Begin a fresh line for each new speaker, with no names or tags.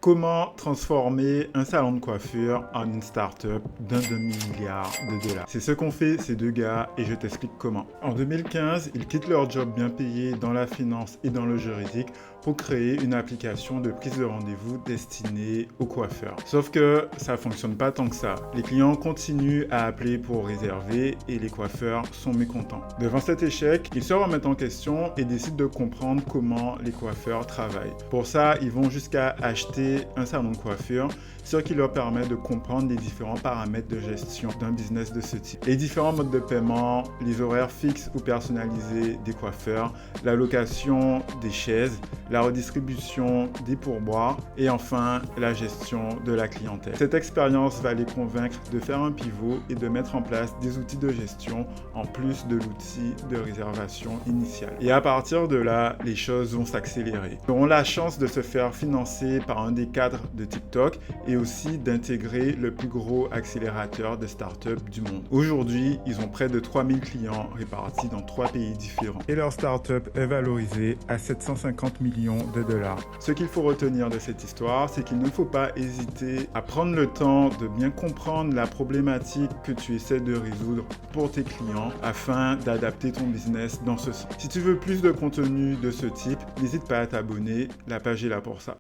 Comment transformer un salon de coiffure en une start-up d'un demi-milliard de dollars? C'est ce qu'ont fait ces deux gars et je t'explique comment. En 2015, ils quittent leur job bien payé dans la finance et dans le juridique pour créer une application de prise de rendez-vous destinée aux coiffeurs. Sauf que ça fonctionne pas tant que ça. Les clients continuent à appeler pour réserver et les coiffeurs sont mécontents. Devant cet échec, ils se remettent en question et décident de comprendre comment les coiffeurs travaillent. Pour ça, ils vont jusqu'à acheter un salon de coiffure, ce qui leur permet de comprendre les différents paramètres de gestion d'un business de ce type. Les différents modes de paiement, les horaires fixes ou personnalisés des coiffeurs, la location des chaises, la redistribution des pourboires et enfin la gestion de la clientèle. Cette expérience va les convaincre de faire un pivot et de mettre en place des outils de gestion en plus de l'outil de réservation initiale. Et à partir de là, les choses vont s'accélérer. Ils auront la chance de se faire financer par un des cadres de TikTok et aussi d'intégrer le plus gros accélérateur de start-up du monde. Aujourd'hui, ils ont près de 3000 clients répartis dans 3 pays différents. Et leur start-up est valorisée à 750 millions de dollars. Ce qu'il faut retenir de cette histoire, c'est qu'il ne faut pas hésiter à prendre le temps de bien comprendre la problématique que tu essaies de résoudre pour tes clients afin d'adapter ton business dans ce sens. Si tu veux plus de contenu de ce type, n'hésite pas à t'abonner, la page est là pour ça.